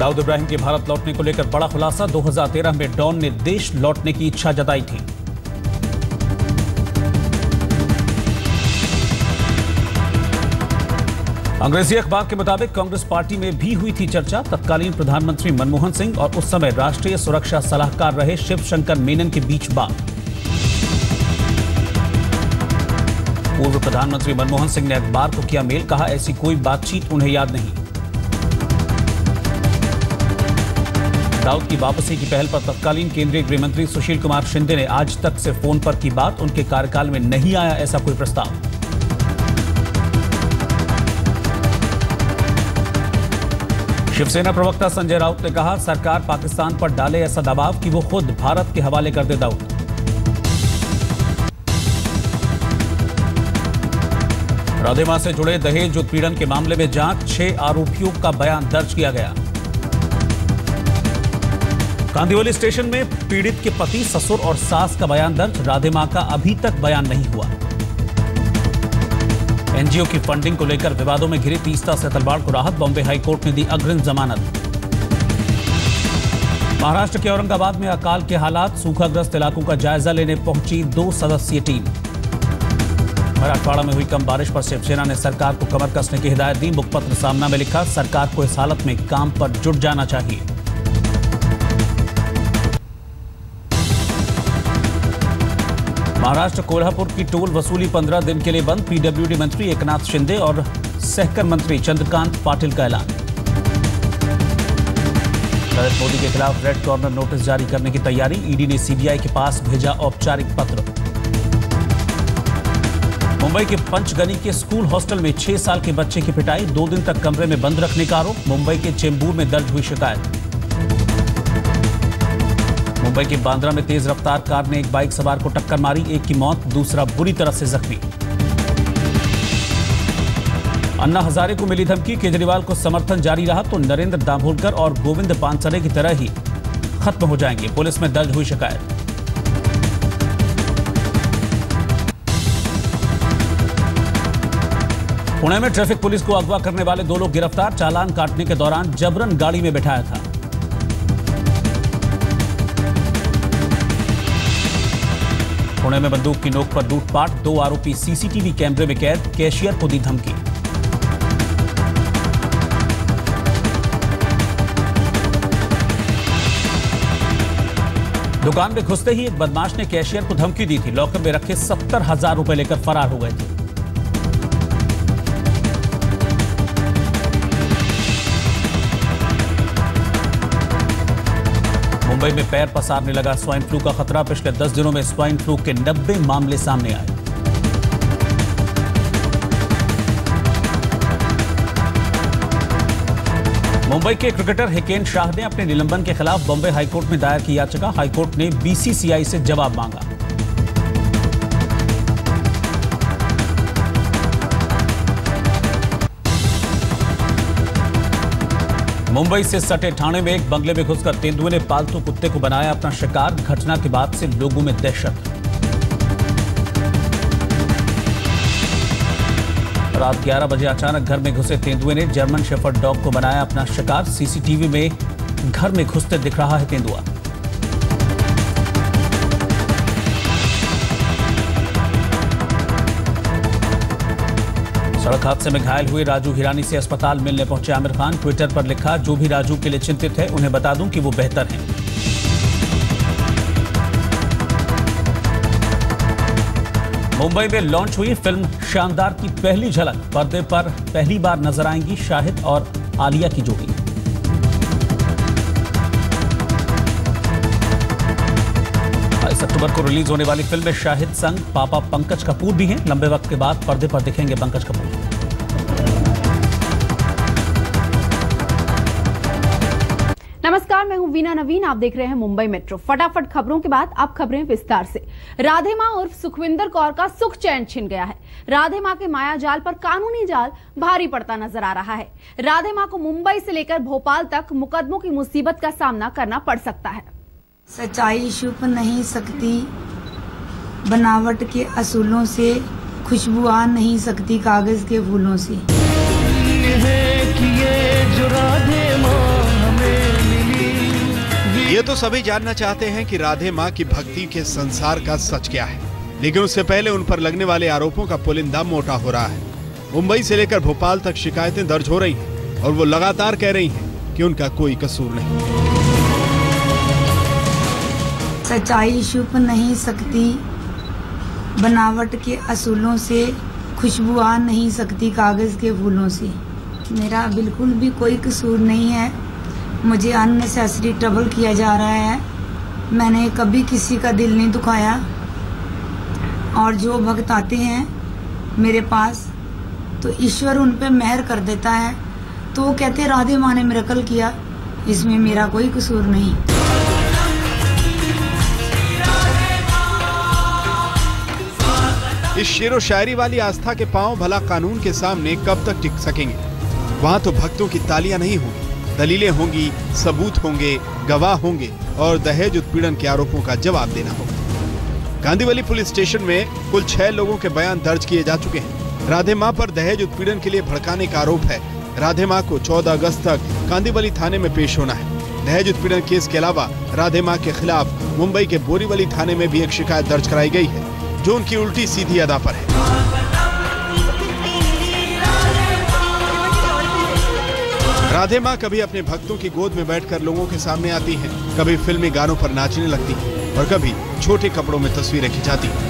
दाऊद इब्राहिम के भारत लौटने को लेकर बड़ा खुलासा। 2013 में डॉन ने देश लौटने की इच्छा जताई थी। अंग्रेजी अखबार के मुताबिक कांग्रेस पार्टी में भी हुई थी चर्चा। तत्कालीन प्रधानमंत्री मनमोहन सिंह और उस समय राष्ट्रीय सुरक्षा सलाहकार रहे शिव शंकर मेनन के बीच बात। पूर्व प्रधानमंत्री मनमोहन सिंह ने अखबार को किया मेल, कहा ऐसी कोई बातचीत उन्हें याद नहीं। दाऊद की वापसी की पहल पर तत्कालीन केंद्रीय गृह मंत्री सुशील कुमार शिंदे ने आज तक से फोन पर की बात। उनके कार्यकाल में नहीं आया ऐसा कोई प्रस्ताव। शिवसेना प्रवक्ता संजय राउत ने कहा सरकार पाकिस्तान पर डाले ऐसा दबाव कि वो खुद भारत के हवाले कर दे दाऊद। राधेमा से जुड़े दहेज उत्पीड़न के मामले में जांच, 6 आरोपियों का बयान दर्ज किया गया। कांदिवली स्टेशन में पीड़ित के पति, ससुर और सास का बयान दर्ज। राधेमा का अभी तक बयान नहीं हुआ। एनजीओ की फंडिंग को लेकर विवादों में घिरे तीस्ता से तलवाड़ को राहत। बॉम्बे हाईकोर्ट ने दी अग्रिम जमानत। महाराष्ट्र के औरंगाबाद में अकाल के हालात, सूखाग्रस्त इलाकों का जायजा लेने पहुंची 2 सदस्यीय टीम। मराठवाड़ा में हुई कम बारिश पर शिवसेना ने सरकार को कमर कसने की हिदायत दी। मुखपत्र सामना में लिखा सरकार को इस हालत में काम पर जुट जाना चाहिए। महाराष्ट्र कोल्हापुर की टोल वसूली 15 दिन के लिए बंद। पीडब्ल्यूडी मंत्री एकनाथ शिंदे और सहकार मंत्री चंद्रकांत पाटिल का ऐलान। नरेंद्र मोदी के खिलाफ रेड कॉर्नर नोटिस जारी करने की तैयारी। ईडी ने सीबीआई के पास भेजा औपचारिक पत्र। मुंबई के पंचगनी के स्कूल हॉस्टल में 6 साल के बच्चे की पिटाई, 2 दिन तक कमरे में बंद रखने का आरोप। मुंबई के चेंबूर में दर्ज हुई शिकायत। मुंबई के बांद्रा में तेज रफ्तार कार ने एक बाइक सवार को टक्कर मारी, एक की मौत, दूसरा बुरी तरह से जख्मी। अन्ना हजारे को मिली धमकी, केजरीवाल को समर्थन जारी रहा तो नरेंद्र दाभोलकर और गोविंद पानसरे की तरह ही खत्म हो जाएंगे, पुलिस में दर्ज हुई शिकायत। पुणे में ट्रैफिक पुलिस को अगवा करने वाले 2 लोग गिरफ्तार। चालान काटने के दौरान जबरन गाड़ी में बिठाया था। पुणे में बंदूक की नोक पर लूटपाट, 2 आरोपी सीसीटीवी कैमरे में कैद। कैशियर को दी धमकी। दुकान में घुसते ही एक बदमाश ने कैशियर को धमकी दी थी। लॉकर में रखे 70,000 रुपए लेकर फरार हो गए थे। मुंबई में पैर पसारने लगा स्वाइन फ्लू का खतरा। पिछले 10 दिनों में स्वाइन फ्लू के 90 मामले सामने आए। मुंबई के क्रिकेटर हिकेन शाह ने अपने निलंबन के खिलाफ बॉम्बे हाईकोर्ट में दायर की याचिका। हाईकोर्ट ने बीसीसीआई से जवाब मांगा। मुंबई से सटे ठाणे में एक बंगले में घुसकर तेंदुए ने पालतू कुत्ते को बनाया अपना शिकार। घटना के बाद से लोगों में दहशत। रात 11 बजे अचानक घर में घुसे तेंदुए ने जर्मन शेफर्ड डॉग को बनाया अपना शिकार। सीसीटीवी में घर में घुसते दिख रहा है तेंदुआ। सड़क हादसे में घायल हुए राजू हिरानी से अस्पताल मिलने पहुंचे आमिर खान। ट्विटर पर लिखा जो भी राजू के लिए चिंतित है उन्हें बता दूं कि वो बेहतर हैं। मुंबई में लॉन्च हुई फिल्म शानदार की पहली झलक। पर्दे पर पहली बार नजर आएंगी शाहिद और आलिया की जोड़ी। 22 अक्टूबर को रिलीज होने वाली फिल्म में शाहिद संग पापा पंकज कपूर भी हैं। लंबे वक्त के बाद पर्दे पर दिखेंगे पंकज कपूर। नमस्कार, मैं हूं वीना नवीन। आप देख रहे हैं मुंबई मेट्रो। फटाफट खबरों के बाद अब खबरें विस्तार से। राधे मां उर्फ सुखविंदर कौर का सुख चैन छिन गया है। राधे मां के माया जाल पर कानूनी जाल भारी पड़ता नजर आ रहा है। राधे मां को मुंबई से लेकर भोपाल तक मुकदमों की मुसीबत का सामना करना पड़ सकता है। सच्चाई छुप नहीं सकती, बनावट के असूलों से खुशबू आ नहीं सकती कागज के फूलों से। ये है कि ये जो राधे मां हमें सभी जानना चाहते हैं कि राधे माँ की भक्ति के संसार का सच क्या है, लेकिन उससे पहले उन पर लगने वाले आरोपों का पुलिंदा मोटा हो रहा है। मुंबई से लेकर भोपाल तक शिकायतें दर्ज हो रही हैं और वो लगातार कह रही हैं कि उनका कोई कसूर नहीं। सच्चाई छुप नहीं सकती, बनावट के असूलों से खुशबू आ नहीं सकती कागज के फूलों से। मेरा बिल्कुल भी कोई कसूर नहीं है। मुझे अननेसेसरी ट्रबल किया जा रहा है। मैंने कभी किसी का दिल नहीं दुखाया और जो भक्त आते हैं मेरे पास तो ईश्वर उन पे मेहर कर देता है। तो वो कहते हैं राधे माँ ने मिरेकल किया, इसमें मेरा कोई कसूर नहीं। इस शेरो शायरी वाली आस्था के पांव भला कानून के सामने कब तक टिक सकेंगे? वहाँ तो भक्तों की तालियां नहीं होंगी, दलीलें होंगी, सबूत होंगे, गवाह होंगे और दहेज उत्पीड़न के आरोपों का जवाब देना होगा। कांदीवली पुलिस स्टेशन में कुल 6 लोगों के बयान दर्ज किए जा चुके हैं। राधे माँ पर दहेज उत्पीड़न के लिए भड़काने का आरोप है। राधे माँ को 14 अगस्त तक कांदीवली थाने में पेश होना है। दहेज उत्पीड़न केस के अलावा राधे माँ के खिलाफ मुंबई के बोरीवली थाने में भी एक शिकायत दर्ज कराई गई है, जो उनकी उल्टी सीधी अदा पर है। राधे माँ कभी अपने भक्तों की गोद में बैठकर लोगों के सामने आती हैं, कभी फिल्मी गानों पर नाचने लगती हैं और कभी छोटे कपड़ों में तस्वीरें खिंचाती हैं।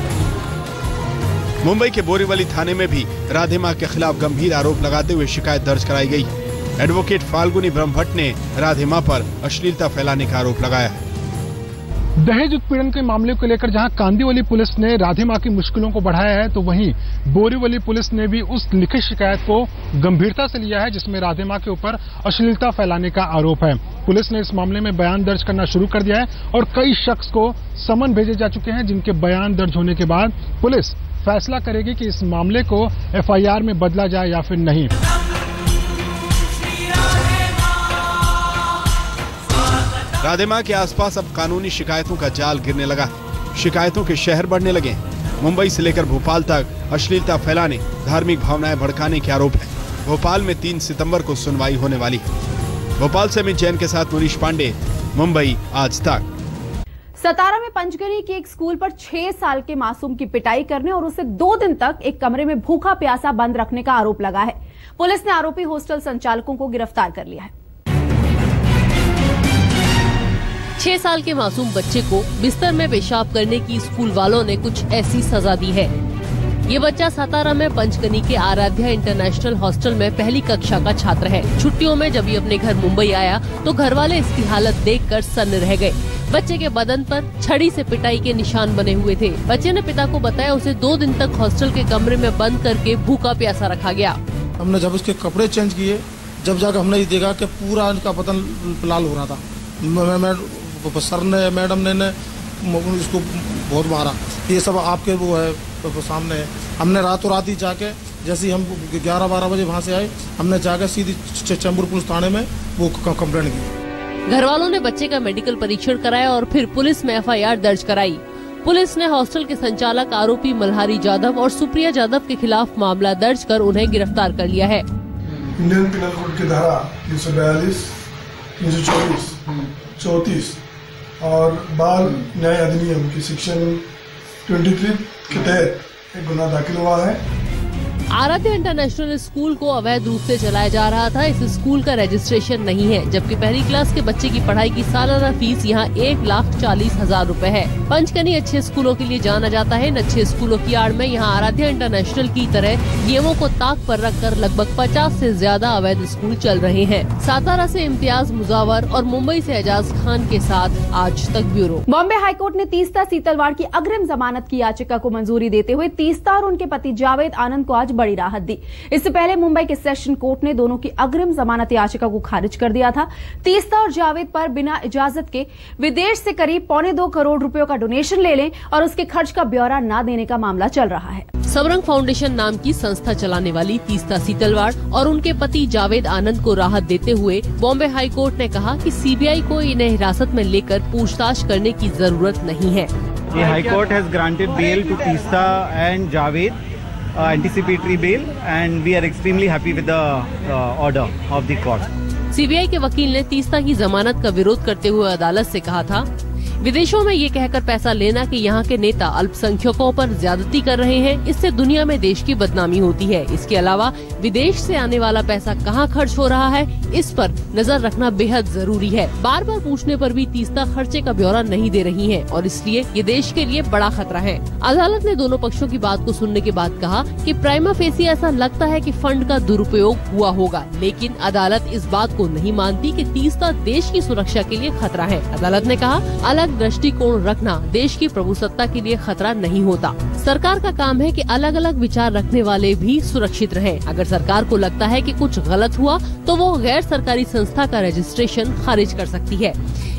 मुंबई के बोरीवली थाने में भी राधे माँ के खिलाफ गंभीर आरोप लगाते हुए शिकायत दर्ज कराई गई है। एडवोकेट फाल्गुनी ब्रह्मभट्ट ने राधे माँ पर अश्लीलता फैलाने का आरोप लगाया है। दहेज उत्पीड़न के मामले को लेकर जहां कांदीवली पुलिस ने राधे माँ की मुश्किलों को बढ़ाया है, तो वहीं बोरीवली पुलिस ने भी उस लिखित शिकायत को गंभीरता से लिया है जिसमें राधे माँ के ऊपर अश्लीलता फैलाने का आरोप है। पुलिस ने इस मामले में बयान दर्ज करना शुरू कर दिया है और कई शख्स को समन भेजे जा चुके हैं, जिनके बयान दर्ज होने के बाद पुलिस फैसला करेगी कि इस मामले को FIR में बदला जाए या फिर नहीं। राधे माँ के आसपास अब कानूनी शिकायतों का जाल गिरने लगा है। शिकायतों के शहर बढ़ने लगे हैं। मुंबई से लेकर भोपाल तक अश्लीलता फैलाने, धार्मिक भावनाएं भड़काने के आरोप हैं। भोपाल में 3 सितंबर को सुनवाई होने वाली है। भोपाल से अमित जैन के साथ मुनीश पांडे, मुंबई आज तक। सतारा में पंचगनी के एक स्कूल पर 6 साल के मासूम की पिटाई करने और उसे 2 दिन तक एक कमरे में भूखा प्यासा बंद रखने का आरोप लगा है। पुलिस ने आरोपी हॉस्टल संचालकों को गिरफ्तार कर लिया है। 6 साल के मासूम बच्चे को बिस्तर में पेशाब करने की स्कूल वालों ने कुछ ऐसी सजा दी है। ये बच्चा सतारा में पंचगनी के आराध्या इंटरनेशनल हॉस्टल में पहली कक्षा का छात्र है। छुट्टियों में जब ये अपने घर मुंबई आया तो घर वाले इसकी हालत देखकर सन्न रह गए। बच्चे के बदन पर छड़ी से पिटाई के निशान बने हुए थे। बच्चे ने पिता को बताया उसे 2 दिन तक हॉस्टल के कमरे में बंद करके भूखा प्यासा रखा गया। हमने जब उसके कपड़े चेंज किए, जब जाकर हमने ये देखा कि पूरा इनका बदन लाल हो रहा था। सर ने, मैडम ने इसको बहुत मारा। ये सब आपके वो है तो सामने है। हमने रातों रात ही जाके, जैसे ही हम 11-12 बजे वहाँ से आए, हमने जाकर सीधी चैम्बूर पुलिस थाने में वो कंप्लेंट की। घर वालों ने बच्चे का मेडिकल परीक्षण कराया और फिर पुलिस में FIR दर्ज कराई। पुलिस ने हॉस्टल के संचालक आरोपी मल्हारी जाधव और सुप्रिया जाधव के खिलाफ मामला दर्ज कर उन्हें गिरफ्तार कर लिया है। इंडियन पिनल कोड की धारा 342, 324, 34 और बाल न्याय अधिनियम की सेक्शन 23 के तहत एक गुना दाखिल हुआ है। आराध्या इंटरनेशनल स्कूल को अवैध रूप से चलाया जा रहा था। इस स्कूल का रजिस्ट्रेशन नहीं है, जबकि पहली क्लास के बच्चे की पढ़ाई की सालाना फीस यहाँ 1,40,000 रूपए है। पंचगनी अच्छे स्कूलों के लिए जाना जाता है। इन अच्छे स्कूलों की आड़ में यहाँ आराध्या इंटरनेशनल की तरह नियमों को ताक पर रखकर लगभग 50 से ज्यादा अवैध स्कूल चल रहे हैं। सातारा से इम्तियाज मुजावर और मुंबई से एजाज खान के साथ आज तक ब्यूरो। बॉम्बे हाईकोर्ट ने तीस्ता सीतलवाड़ की अग्रिम जमानत की याचिका को मंजूरी देते हुए तीस्ता और उनके पति जावेद आनंद को आज बड़ी राहत दी। इससे पहले मुंबई के सेशन कोर्ट ने दोनों की अग्रिम जमानत याचिका को खारिज कर दिया था। तीस्ता और जावेद पर बिना इजाजत के विदेश से करीब 2.25 करोड़ रुपयों का डोनेशन ले लें और उसके खर्च का ब्यौरा न देने का मामला चल रहा है। सबरंग फाउंडेशन नाम की संस्था चलाने वाली तीस्ता सीतलवाड़ और उनके पति जावेद आनंद को राहत देते हुए बॉम्बे हाई कोर्ट ने कहा कि CBI को इन्हें हिरासत में लेकर पूछताछ करने की जरूरत नहीं है। High court has granted bail to Teesta and Javed, anticipatory bail, and we are extremely happy with the order of the court. CBI के वकील ने तीस्ता की जमानत का विरोध करते हुए अदालत से कहा था, विदेशों में ये कहकर पैसा लेना कि यहाँ के नेता अल्पसंख्यकों पर ज्यादती कर रहे हैं, इससे दुनिया में देश की बदनामी होती है। इसके अलावा विदेश से आने वाला पैसा कहाँ खर्च हो रहा है, इस पर नजर रखना बेहद जरूरी है। बार बार पूछने पर भी तीस्ता खर्चे का ब्यौरा नहीं दे रही है और इसलिए ये देश के लिए बड़ा खतरा है। अदालत ने दोनों पक्षों की बात को सुनने के बाद कहा कि प्राइमा फेसी ऐसा लगता है कि फंड का दुरुपयोग हुआ होगा, लेकिन अदालत इस बात को नहीं मानती कि तीस्ता देश की सुरक्षा के लिए खतरा है। अदालत ने कहा, अलग दृष्टिकोण रखना देश की प्रभुसत्ता के लिए खतरा नहीं होता। सरकार का काम है कि अलग अलग विचार रखने वाले भी सुरक्षित रहें। अगर सरकार को लगता है कि कुछ गलत हुआ तो वो गैर सरकारी संस्था का रजिस्ट्रेशन खारिज कर सकती है।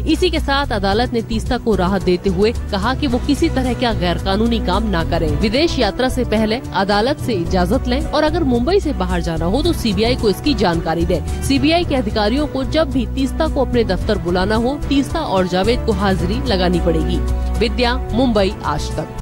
इसी के साथ अदालत ने तीस्ता को राहत देते हुए कहा कि वो किसी तरह का गैर कानूनी काम न करें। विदेश यात्रा से पहले अदालत से इजाजत लें और अगर मुंबई से बाहर जाना हो तो सीबीआई को इसकी जानकारी दें। सीबीआई के अधिकारियों को जब भी तीस्ता को अपने दफ्तर बुलाना हो, तीस्ता और जावेद को हाजिरी लगानी पड़ेगी। विद्या, मुंबई, आज तक।